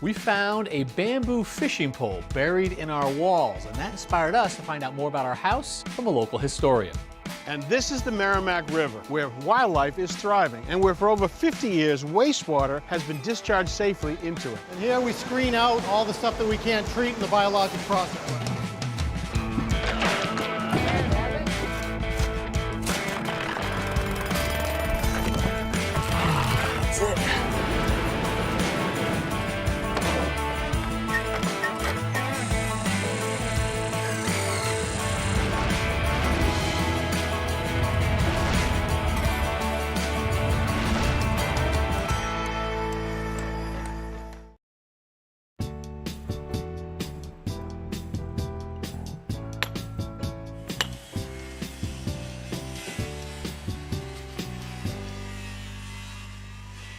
we found a bamboo fishing pole buried in our walls, and that inspired us to find out more about our house from a local historian. And this is the Merrimack River, where wildlife is thriving, and where for over 50 years, wastewater has been discharged safely into it. And here we screen out all the stuff that we can't treat in the biologic process. That's it.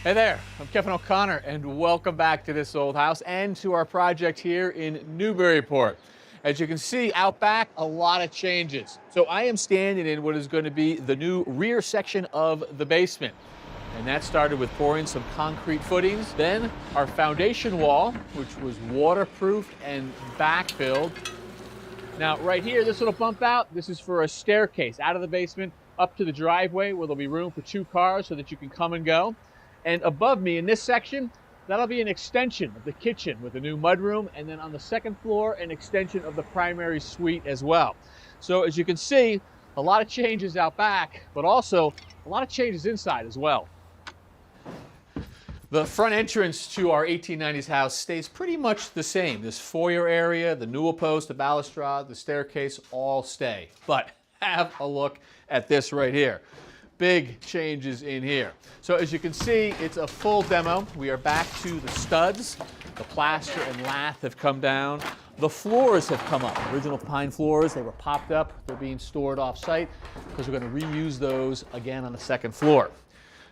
Hey there, I'm Kevin O'Connor, and welcome back to this old house and to our project here in Newburyport. As you can see out back, a lot of changes. So I am standing in what is going to be the new rear section of the basement. And that started with pouring some concrete footings. Then our foundation wall, which was waterproofed and backfilled. Now right here, this little bump out, this is for a staircase out of the basement up to the driveway where there'll be room for 2 cars so that you can come and go. And above me in this section, that'll be an extension of the kitchen with a new mudroom, and then on the 2nd floor, an extension of the primary suite as well. So as you can see, a lot of changes out back, but also a lot of changes inside as well. The front entrance to our 1890s house stays pretty much the same. This foyer area, the newel post, the balustrade, the staircase all stay. But have a look at this right here. Big changes in here. So as you can see, it's a full demo. We are back to the studs. The plaster and lath have come down. The floors have come up. Original pine floors, they were popped up. They're being stored off-site because we're going to reuse those again on the 2nd floor.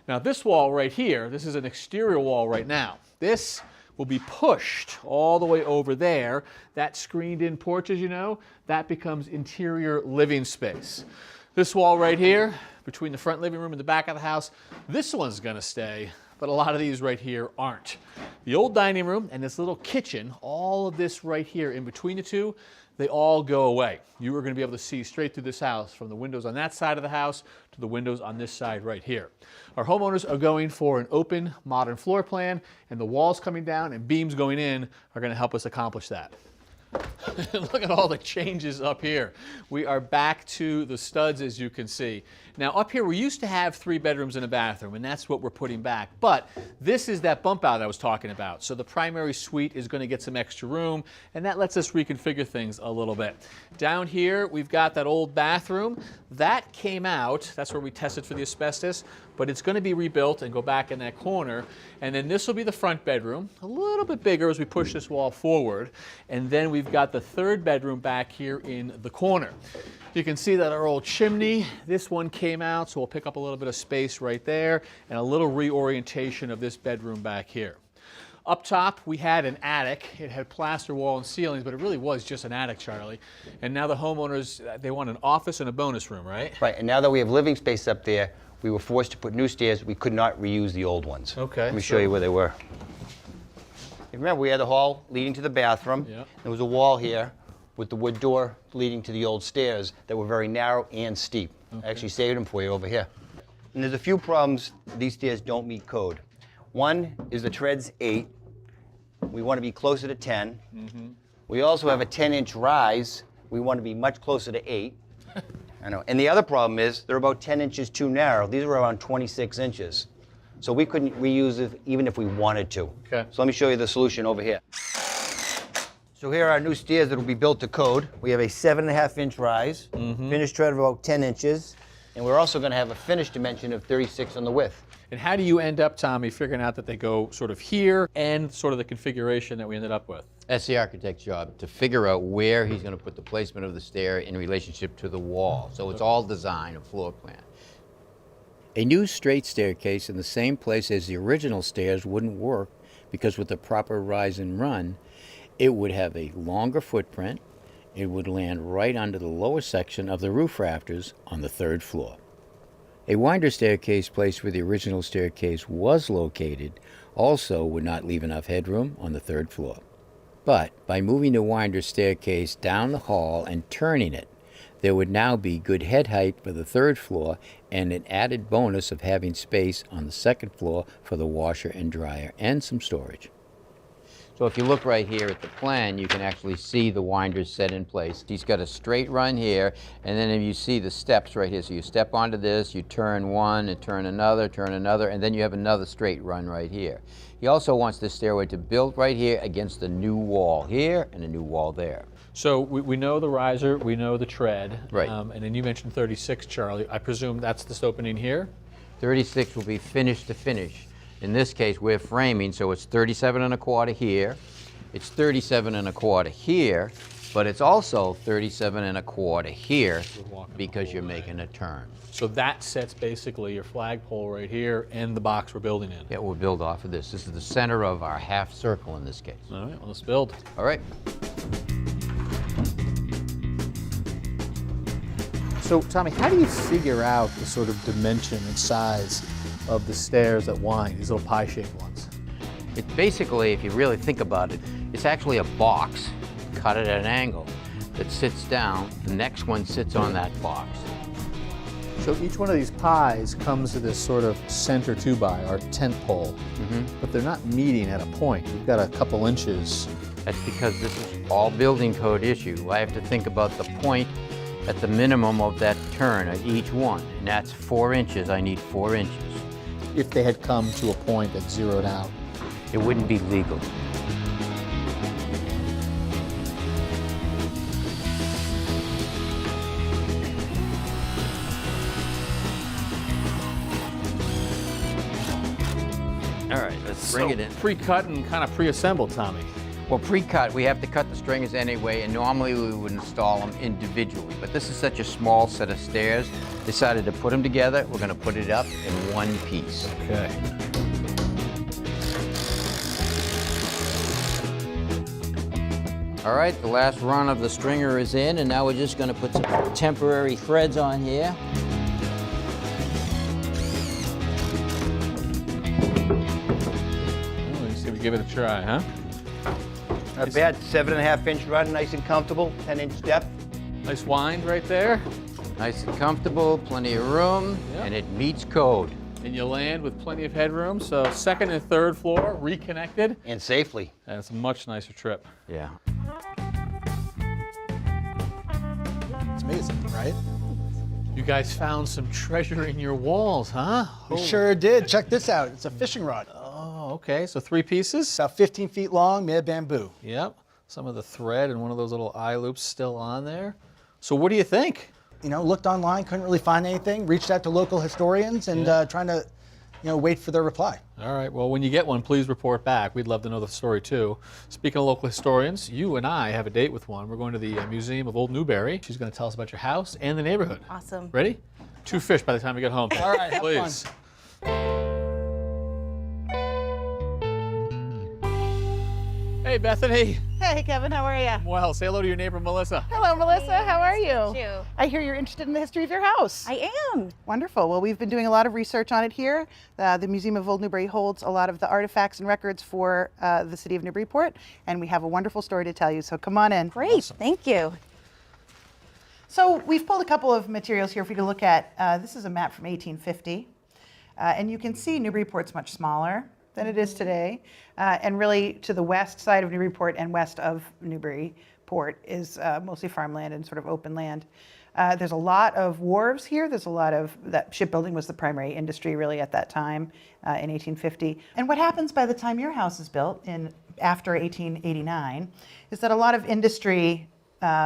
Now this wall right here, this is an exterior wall right now. This will be pushed all the way over there. That screened-in porch, as you know, that becomes interior living space. This wall right here, between the front living room and the back of the house, this one's gonna stay, but a lot of these right here aren't. The old dining room and this little kitchen, all of this right here in between the two, they all go away. You are gonna be able to see straight through this house from the windows on that side of the house to the windows on this side right here. Our homeowners are going for an open, modern floor plan, and the walls coming down and beams going in are gonna help us accomplish that. Look at all the changes up here. We are back to the studs, as you can see. Now up here, we used to have 3 bedrooms and a bathroom, and that's what we're putting back. But this is that bump out I was talking about. So the primary suite is going to get some extra room, and that lets us reconfigure things a little bit. Down here, we've got that old bathroom. That came out. That's where we tested for the asbestos, but it's going to be rebuilt and go back in that corner. And then this will be the front bedroom, a little bit bigger as we push this wall forward. And then we've got the 3rd bedroom back here in the corner. You can see that our old chimney, this one came out, so we'll pick up a little bit of space right there and a little reorientation of this bedroom back here. Up top, we had an attic. It had plaster wall and ceilings, but it really was just an attic, Charlie. And now the homeowners, they want an office and a bonus room, right? Right, and now that we have living space up there, we were forced to put new stairs. We could not reuse the old ones. Okay. Let me show you where they were. You remember, we had the hall leading to the bathroom. Yep. There was a wall here with the wood door leading to the old stairs that were very narrow and steep. Okay. I actually saved them for you over here. And there's a few problems. These stairs don't meet code. One is the tread's 8. We want to be closer to 10. Mm-hmm. We also have a 10-inch rise. We want to be much closer to 8. I know. And the other problem is they're about 10 inches too narrow. These are around 26 inches. So we couldn't reuse it even if we wanted to. Okay. So let me show you the solution over here. So here are our new stairs that will be built to code. We have a 7.5-inch rise, finished tread of about 10 inches, and we're also going to have a finished dimension of 36 on the width. And how do you end up, Tommy, figuring out that they go sort of here and sort of the configuration that we ended up with? That's the architect's job, to figure out where he's going to put the placement of the stair in relationship to the wall. So it's all design, a floor plan. A new straight staircase in the same place as the original stairs wouldn't work because with the proper rise and run, it would have a longer footprint. It would land right under the lower section of the roof rafters on the 3rd floor. A winder staircase placed where the original staircase was located also would not leave enough headroom on the 3rd floor. But by moving the winder staircase down the hall and turning it, there would now be good head height for the 3rd floor and an added bonus of having space on the 2nd floor for the washer and dryer and some storage. So if you look right here at the plan, you can actually see the winders set in place. He's got a straight run here, and then if you see the steps right here, so you step onto this, you turn one, and turn another, and then you have another straight run right here. He also wants this stairway to build right here against the new wall here and a new wall there. So we know the riser, we know the tread. Right. And then you mentioned 36, Charlie. I presume that's this opening here? 36 will be finish to finish. In this case, we're framing, so it's 37 1/4 here. It's 37 1/4 here, but it's also 37 1/4 here because you're making a turn. So that sets basically your flagpole right here and the box we're building in. Yeah, we'll build off of this. This is the center of our half circle in this case. All right, well, let's build. All right. So, Tommy, how do you figure out the sort of dimension and size of the stairs that wind, these little pie-shaped ones? It's basically, if you really think about it, it's actually a box cut at an angle that sits down. The next one sits on that box. So each one of these pies comes to this sort of center 2-by, our tent pole, but they're not meeting at a point. You've got a couple inches. That's because this is all building code issue. I have to think about the point at the minimum of that turn at each one, and that's 4 inches. I need 4 inches. If they had come to a point that zeroed out. It wouldn't be legal. All right, let's bring it in. Pre-cut and kind of pre-assembled, Tommy. Well, pre-cut, we have to cut the stringers anyway, and normally we would install them individually. But this is such a small set of stairs, decided to put them together. We're going to put it up in one piece. Okay. All right, the last run of the stringer is in, and now we're just going to put some temporary threads on here. Oh, let's see if we give it a try, huh? Not bad. 7.5-inch run, nice and comfortable. 10-inch depth. Nice wind right there. Nice and comfortable, plenty of room, Yep. and it meets code. And you land with plenty of headroom. So 2nd and 3rd floor reconnected. And safely. And it's a much nicer trip. Yeah. It's amazing, right? You guys found some treasure in your walls, huh? We sure did. Check this out. It's a fishing rod. Oh, okay. So 3 pieces. About 15 feet long, made of bamboo. Yep. Some of the thread and one of those little eye loops still on there. So what do you think? You know, looked online, couldn't really find anything. Reached out to local historians and trying to, wait for their reply. All right. Well, when you get one, please report back. We'd love to know the story, too. Speaking of local historians, you and I have a date with one. We're going to the Museum of Old Newbury. She's going to tell us about your house and the neighborhood. Awesome. Ready? 2 fish by the time we get home. All right, have please. Hey, Bethany. Hey, Kevin, how are you? Well, say hello to your neighbor, Melissa. Hello, Melissa. How are you? you. I hear you're interested in the history of your house. I am. Wonderful. Well, we've been doing a lot of research on it here. The Museum of Old Newbury holds a lot of the artifacts and records for the city of Newburyport, and we have a wonderful story to tell you, so come on in. Great. Thank you. So we've pulled a couple of materials here for you to look at. This is a map from 1850, and you can see Newburyport's much smaller than it is today, and really to the west side of Newburyport and west of Newburyport is mostly farmland and sort of open land. There's a lot of wharves here. There's a lot of, that shipbuilding was the primary industry really at that time in 1850. And what happens by the time your house is built after 1889 is that a lot of industry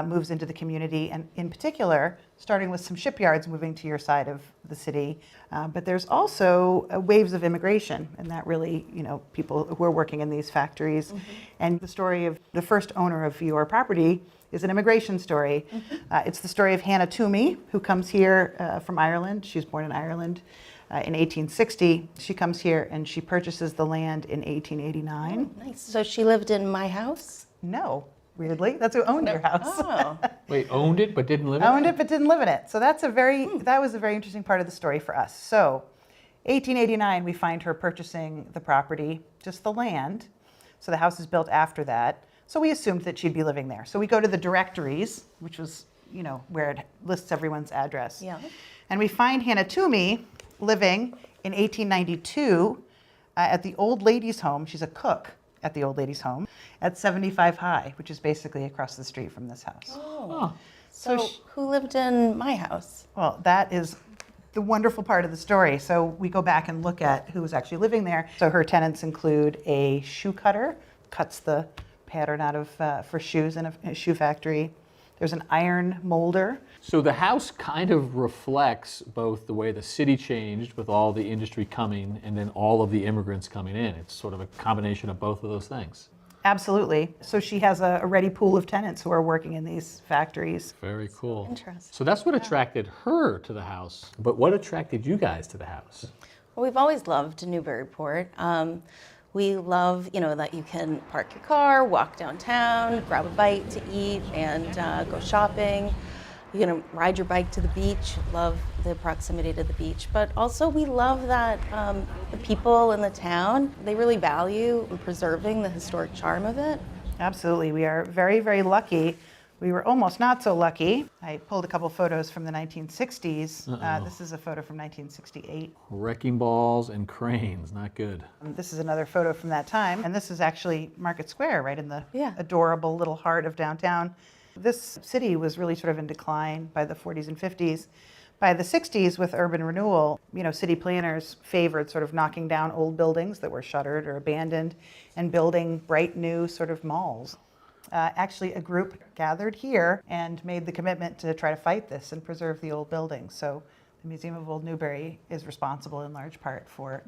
moves into the community, and in particular, starting with some shipyards moving to your side of the city. But there's also waves of immigration, and that really, people who are working in these factories. Mm-hmm. And the story of the first owner of your property is an immigration story. Mm-hmm. It's the story of Hannah Toomey, who comes here from Ireland. She was born in Ireland. In 1860, she comes here and she purchases the land in 1889. Oh, nice. So she lived in my house? No. Weirdly, that's who owned your house. Oh. Wait, owned it but didn't live in it? Owned it but didn't live in it. So that was a very interesting part of the story for us. So 1889, we find her purchasing the property, just the land. So the house is built after that. So we assumed that she'd be living there. So we go to the directories, which was, you know, where it lists everyone's address. Yeah. And we find Hannah Toomey living in 1892 at the Old Ladies' Home. She's a cook at the Old Ladies' Home at 75 High, which is basically across the street from this house. Oh. So who lived in my house? Well, that is the wonderful part of the story. So we go back and look at who was actually living there. So her tenants include a shoe cutter, cuts the pattern out of for shoes in a shoe factory. There's an iron molder. So the house kind of reflects both the way the city changed with all the industry coming and then all of the immigrants coming in. It's sort of a combination of both of those things. Absolutely. So she has a ready pool of tenants who are working in these factories. Very cool. Interesting. So that's what attracted her to the house. But what attracted you guys to the house? Well, we've always loved Newburyport. We love, you know, that you can park your car, walk downtown, grab a bite to eat, and go shopping. You can ride your bike to the beach. Love the proximity to the beach, but also we love that the people in the town, they really value preserving the historic charm of it. Absolutely. We are very, very lucky. We were almost not so lucky. I pulled a couple photos from the 1960s. This is a photo from 1968. Wrecking balls and cranes, not good. This is another photo from that time. And this is actually Market Square, right in the Yeah. adorable little heart of downtown. This city was really sort of in decline by the 40s and 50s. By the 60s, with urban renewal, you know, city planners favored sort of knocking down old buildings that were shuttered or abandoned and building bright new sort of malls. Actually, a group gathered here and made the commitment to try to fight this and preserve the old buildings. So the Museum of Old Newbury is responsible in large part for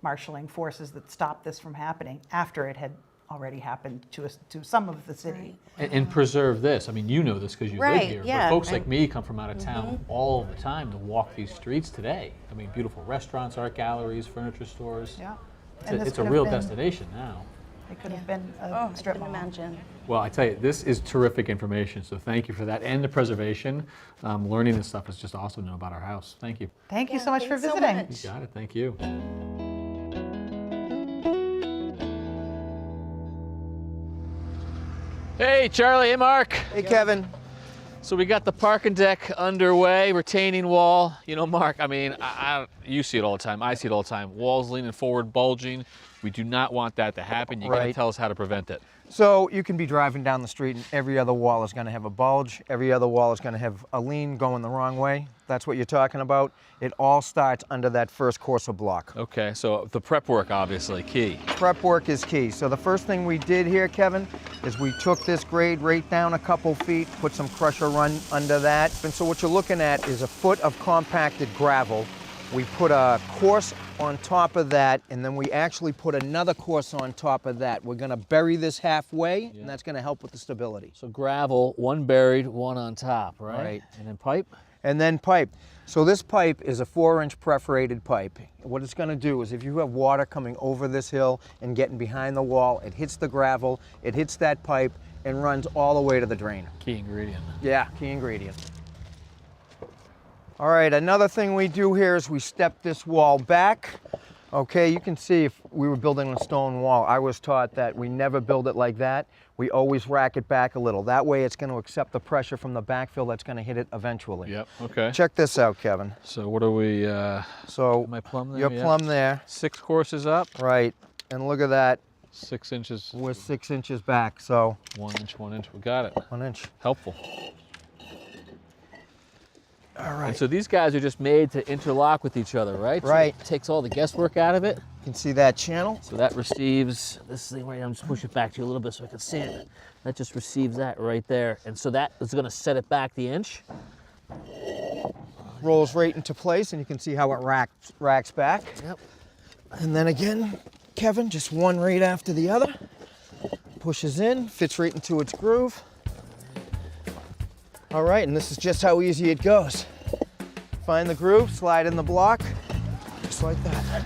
marshaling forces that stopped this from happening after it had already happened to some of the city. And preserve this. I mean, you know this because you live Right, here. yeah. But folks like me come from out of town all the time to walk these streets today. I mean, beautiful restaurants, art galleries, furniture stores. Yeah. It's a real destination now. It could have been Oh, a I strip couldn't mall. imagine. Well, I tell you, this is terrific information, so thank you for that. And the preservation. Learning this stuff is just awesome to know about our house. Thank you. Thank you so much for thanks so visiting. much. You got it, thank you. Hey, Charlie, hey, Mark. Hey, Kevin. So we got the parking deck underway, retaining wall. You know, Mark, I mean, you see it all the time. I see it all the time. Walls leaning forward, bulging. We do not want that to happen. You got to Right. tell us how to prevent it. So you can be driving down the street and every other wall is going to have a bulge. Every other wall is going to have a lean going the wrong way. That's what you're talking about. It all starts under that first course of block. Okay, so the prep work, obviously, key. Prep work is key. So the first thing we did here, Kevin, is we took this grade right down a couple feet, put some crusher run under that. And so what you're looking at is a foot of compacted gravel. We put a course on top of that, and then we actually put another course on top of that. We're gonna bury this halfway, and that's gonna help with the stability. So gravel, one buried, one on top, right? Right. And then pipe? And then pipe. So this pipe is a 4-inch perforated pipe. What it's gonna do is if you have water coming over this hill and getting behind the wall, it hits the gravel, it hits that pipe, and runs all the way to the drain. Key ingredient. Yeah, key ingredient. All right, another thing we do here is we step this wall back. Okay, you can see if we were building a stone wall, I was taught that we never build it like that. We always rack it back a little. That way it's going to accept the pressure from the backfill that's going to hit it eventually. Yep, okay. Check this out, Kevin. So what are we, So am I plumb there? you're Yeah. plumb there, 6 courses up, right? And look at that, 6 inches, we're 6 inches back, so 1 inch, 1 inch. We got it. 1 inch. Helpful. All right. And so these guys are just made to interlock with each other, right? So Right. it takes all the guesswork out of it. You can see that channel. So that receives this thing right. I'm just push it back to you a little bit so I can see it. That just receives that right there, and so that is going to set it back the inch. Rolls right into place, and you can see how it racks back. Yep. And then again, Kevin, just one right after the other. Pushes in, fits right into its groove. All right, and this is just how easy it goes. Find the groove, slide in the block, just like that.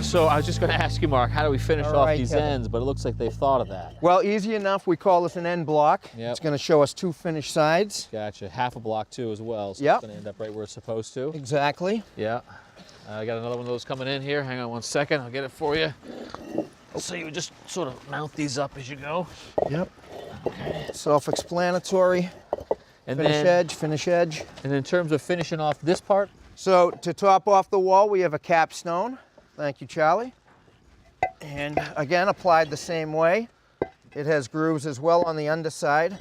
So I was just going to ask you, Mark, how do we finish All off right, these Kevin. ends? But it looks like they've thought of that. Well, easy enough. We call this an end block. Yep. It's going to show us 2 finished sides. Gotcha. Half a block too as well. So Yep. it's going to end up right where it's supposed to. Exactly. Yeah. I got another one of those coming in here. Hang on one second. I'll get it for you. So you just sort of mount these up as you go. Yep. Self-explanatory. And Finish then, edge, finish edge. And in terms of finishing off this part, So to top off the wall, we have a capstone. Thank you, Charlie. And again, applied the same way. It has grooves as well on the underside.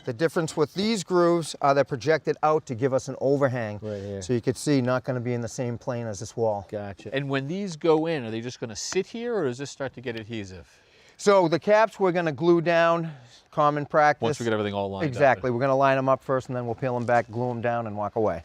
The difference with these grooves are they're projected out to give us an overhang. Right here. So you could see not going to be in the same plane as this wall. gotcha. And when these go in, are they just going to sit here, or does this start to get adhesive? So the caps we're going to glue down, common practice. Once we get everything all lined up. Exactly. We're going to line them up first, and then we'll peel them back, glue them down, and walk away.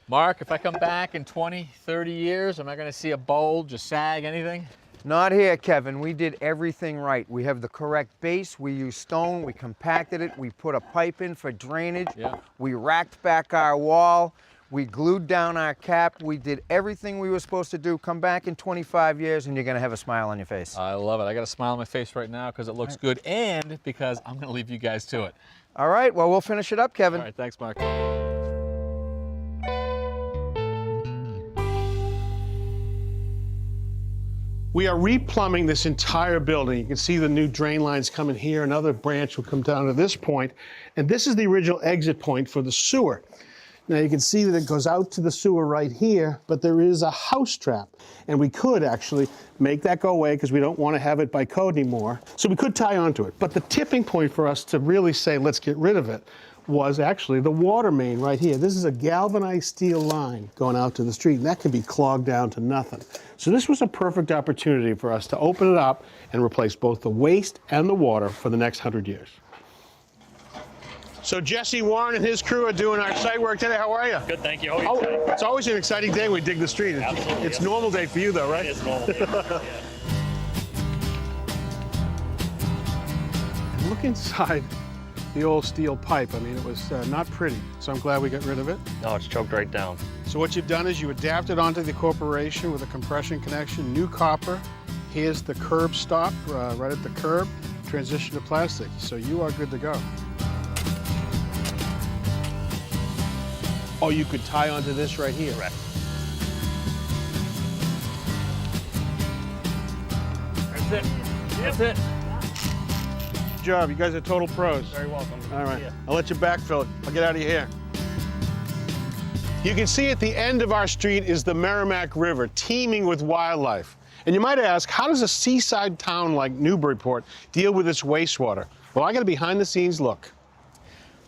Mark, if I come back in 20, 30 years, am I going to see a bulge, a sag, anything? Not here, Kevin. We did everything right. We have the correct base. We used stone. We compacted it. We put a pipe in for drainage. Yeah. We racked back our wall. We glued down our cap. We did everything we were supposed to do. Come back in 25 years and you're going to have a smile on your face. I love it. I got a smile on my face right now because it looks good and because I'm going to leave you guys to it. All right. Well, we'll finish it up, Kevin. All right, thanks, Mark. We are replumbing this entire building. You can see the new drain lines coming here. Another branch will come down to this point. And this is the original exit point for the sewer. Now you can see that it goes out to the sewer right here, but there is a house trap. And we could actually make that go away because we don't want to have it by code anymore. So we could tie onto it. But the tipping point for us to really say, let's get rid of it, was actually the water main right here. This is a galvanized steel line going out to the street, and that can be clogged down to nothing. So this was a perfect opportunity for us to open it up and replace both the waste and the water for the next 100 years. So Jesse Warren and his crew are doing our site work today. How are you? Good, thank you. It's always an exciting day when we dig the street. Absolutely, It's yes. normal day for you though, right? It is normal. Yeah. Look inside the old steel pipe. I mean, it was not pretty, so I'm glad we got rid of it. No, it's choked right down. So what you've done is you adapted onto the corporation with a compression connection, new copper. Here's the curb stop, right at the curb, transition to plastic. So you are good to go. Oh, you could tie onto this right here. Correct. That's it. That's it. Good job. You guys are total pros. Very welcome. All right. Yeah. I'll let you backfill it. I'll get out of your hair. You can see at the end of our street is the Merrimack River, teeming with wildlife. And you might ask, how does a seaside town like Newburyport deal with its wastewater? Well, I got a behind-the-scenes look.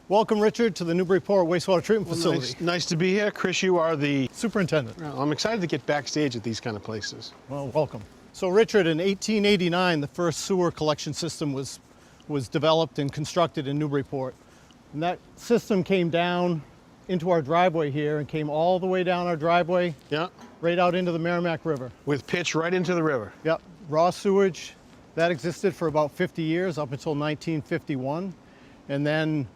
Welcome, Richard, to the Newburyport Wastewater Treatment Facility. Nice to be here. Chris, you are the... Superintendent. Well, I'm excited to get backstage at these kind of places. Well, welcome. So, Richard, in 1889, the first sewer collection system was developed and constructed in Newburyport. And that system came down into our driveway here and came all the way down our driveway, Yeah, right out into the Merrimack River. with pitch right into the river. Yep, raw sewage, that existed for about 50 years, up until 1951. And then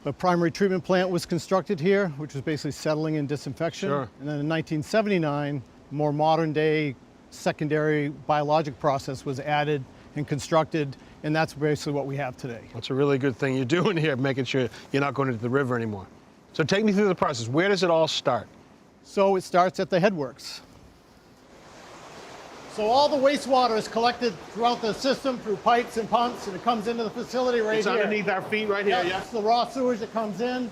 the primary treatment plant was constructed here, which was basically settling and disinfection. Sure. And then in 1979, more modern day secondary biologic process was added and constructed, and that's basically what we have today. That's a really good thing you're doing here, making sure you're not going into the river anymore. So take me through the process. Where does it all start? So it starts at the headworks. So all the wastewater is collected throughout the system through pipes and pumps, and it comes into the facility right It's here. underneath our feet right here, yeah? That's the raw sewage that comes in,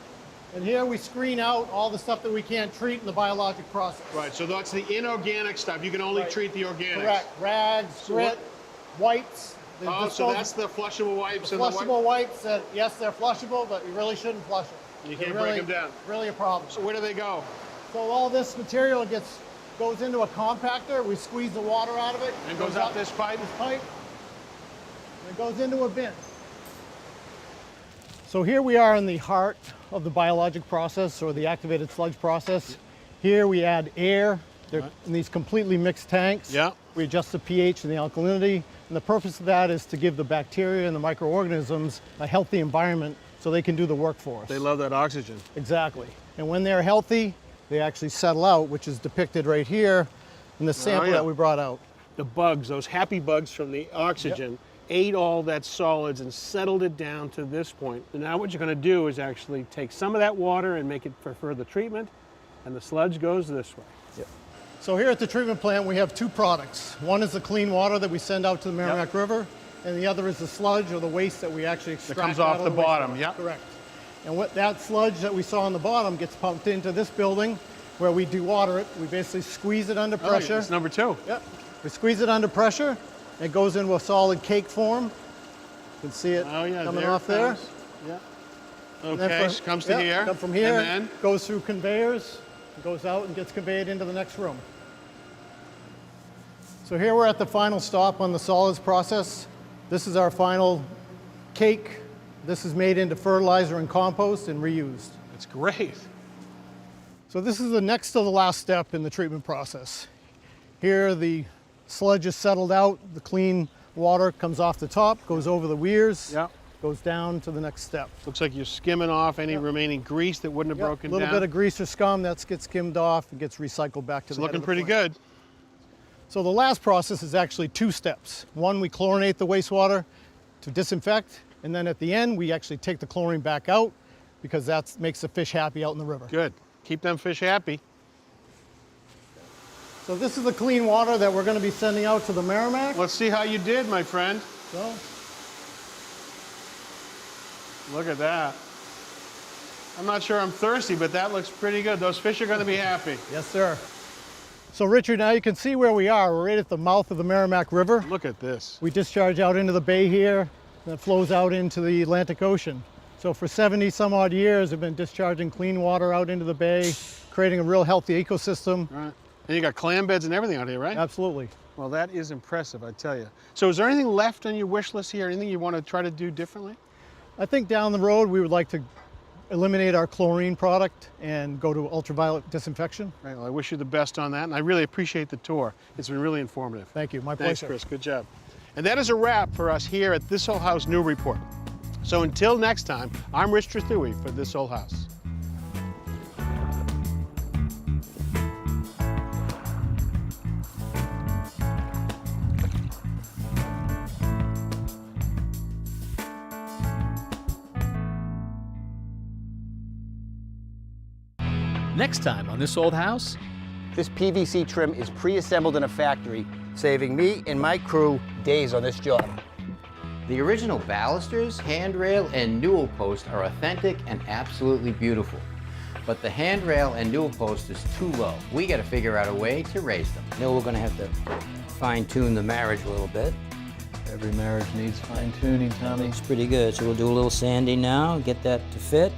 and here we screen out all the stuff that we can't treat in the biologic process. Right, so that's the inorganic stuff. You can only Right. treat the organics. Correct. Rags, grit, wipes. the Oh, so disposal- that's the flushable wipes and the flushable wipes that, yes, they're flushable, but you really shouldn't flush them. You They're can't break really- them down. Really a problem. So where do they go? So all this material goes into a compactor. We squeeze the water out of it. And goes up this pipe? And it goes into a bin. So here we are in the heart of the biologic process, or the activated sludge process. Here we add air. They're in these completely mixed tanks. Yeah. We adjust the pH and the alkalinity. And the purpose of that is to give the bacteria and the microorganisms a healthy environment so they can do the work for us. They love that oxygen. Exactly. And when they're healthy, they actually settle out, which is depicted right here. and the sample yeah. that we brought out. The bugs, those happy bugs from the oxygen, ate all that solids and settled it down to this point. And now what you're going to do is actually take some of that water and make it for further treatment, and the sludge goes this way. So here at the treatment plant, we have two products. One is the clean water that we send out to the Merrimack River, and the other is the sludge or the waste that we actually extract comes out off of the bottom, wastewater. yep. Correct. And what that sludge that we saw on the bottom gets pumped into this building where we dewater it. We basically squeeze it under pressure. It's number 2. Yep. We squeeze it under pressure. It goes into a solid cake form. You can see it coming off there. Yeah. And then Okay, so comes to here. Come from here, And then? goes through conveyors, goes out and gets conveyed into the next room. So here we're at the final stop on the solids process. This is our final cake. This is made into fertilizer and compost and reused. That's great. So this is the next to the last step in the treatment process. Here the sludge is settled out, the clean water comes off the top, goes over the weirs, Yeah. goes down to the next step. Looks like you're skimming off any remaining grease that wouldn't have broken A little down. bit of grease or scum that gets skimmed off and gets recycled back to It's the head looking of the pretty plant. good. So the last process is actually 2 steps. One, we chlorinate the wastewater to disinfect, and then at the end, we actually take the chlorine back out because that makes the fish happy out in the river. Good. Keep them fish happy. So this is the clean water that we're going to be sending out to the Merrimack. Let's see how you did, my friend. So, Look at that. I'm not sure I'm thirsty, but that looks pretty good. Those fish are going to be happy. yes, sir. So Richard, now you can see where we are. We're right at the mouth of the Merrimack River. Look at this. We discharge out into the bay here, that flows out into the Atlantic Ocean. So for 70 some odd years, we've been discharging clean water out into the bay, creating a real healthy ecosystem. All right. And you got clam beds and everything out here, right? Absolutely. Well, that is impressive, I tell you. So is there anything left on your wish list here? Anything you want to try to do differently? I think down the road, we would like to eliminate our chlorine product and go to ultraviolet disinfection. Right, well, I wish you the best on that, and I really appreciate the tour. It's been really informative. Thank you, my Thanks, pleasure. Chris. Good job. And that is a wrap for us here at This Old House Newburyport. So until next time, I'm Rich Trethewey for This Old House. Next time on This Old House, This PVC trim is pre-assembled in a factory, saving me and my crew days on this job. The original balusters, handrail, and newel post are authentic and absolutely beautiful. But the handrail and newel post is too low. We got to figure out a way to raise them. Now we're going to have to fine-tune the marriage a little bit. Every marriage needs fine-tuning, Tommy. It's pretty good. So we'll do a little sanding now, get that to fit.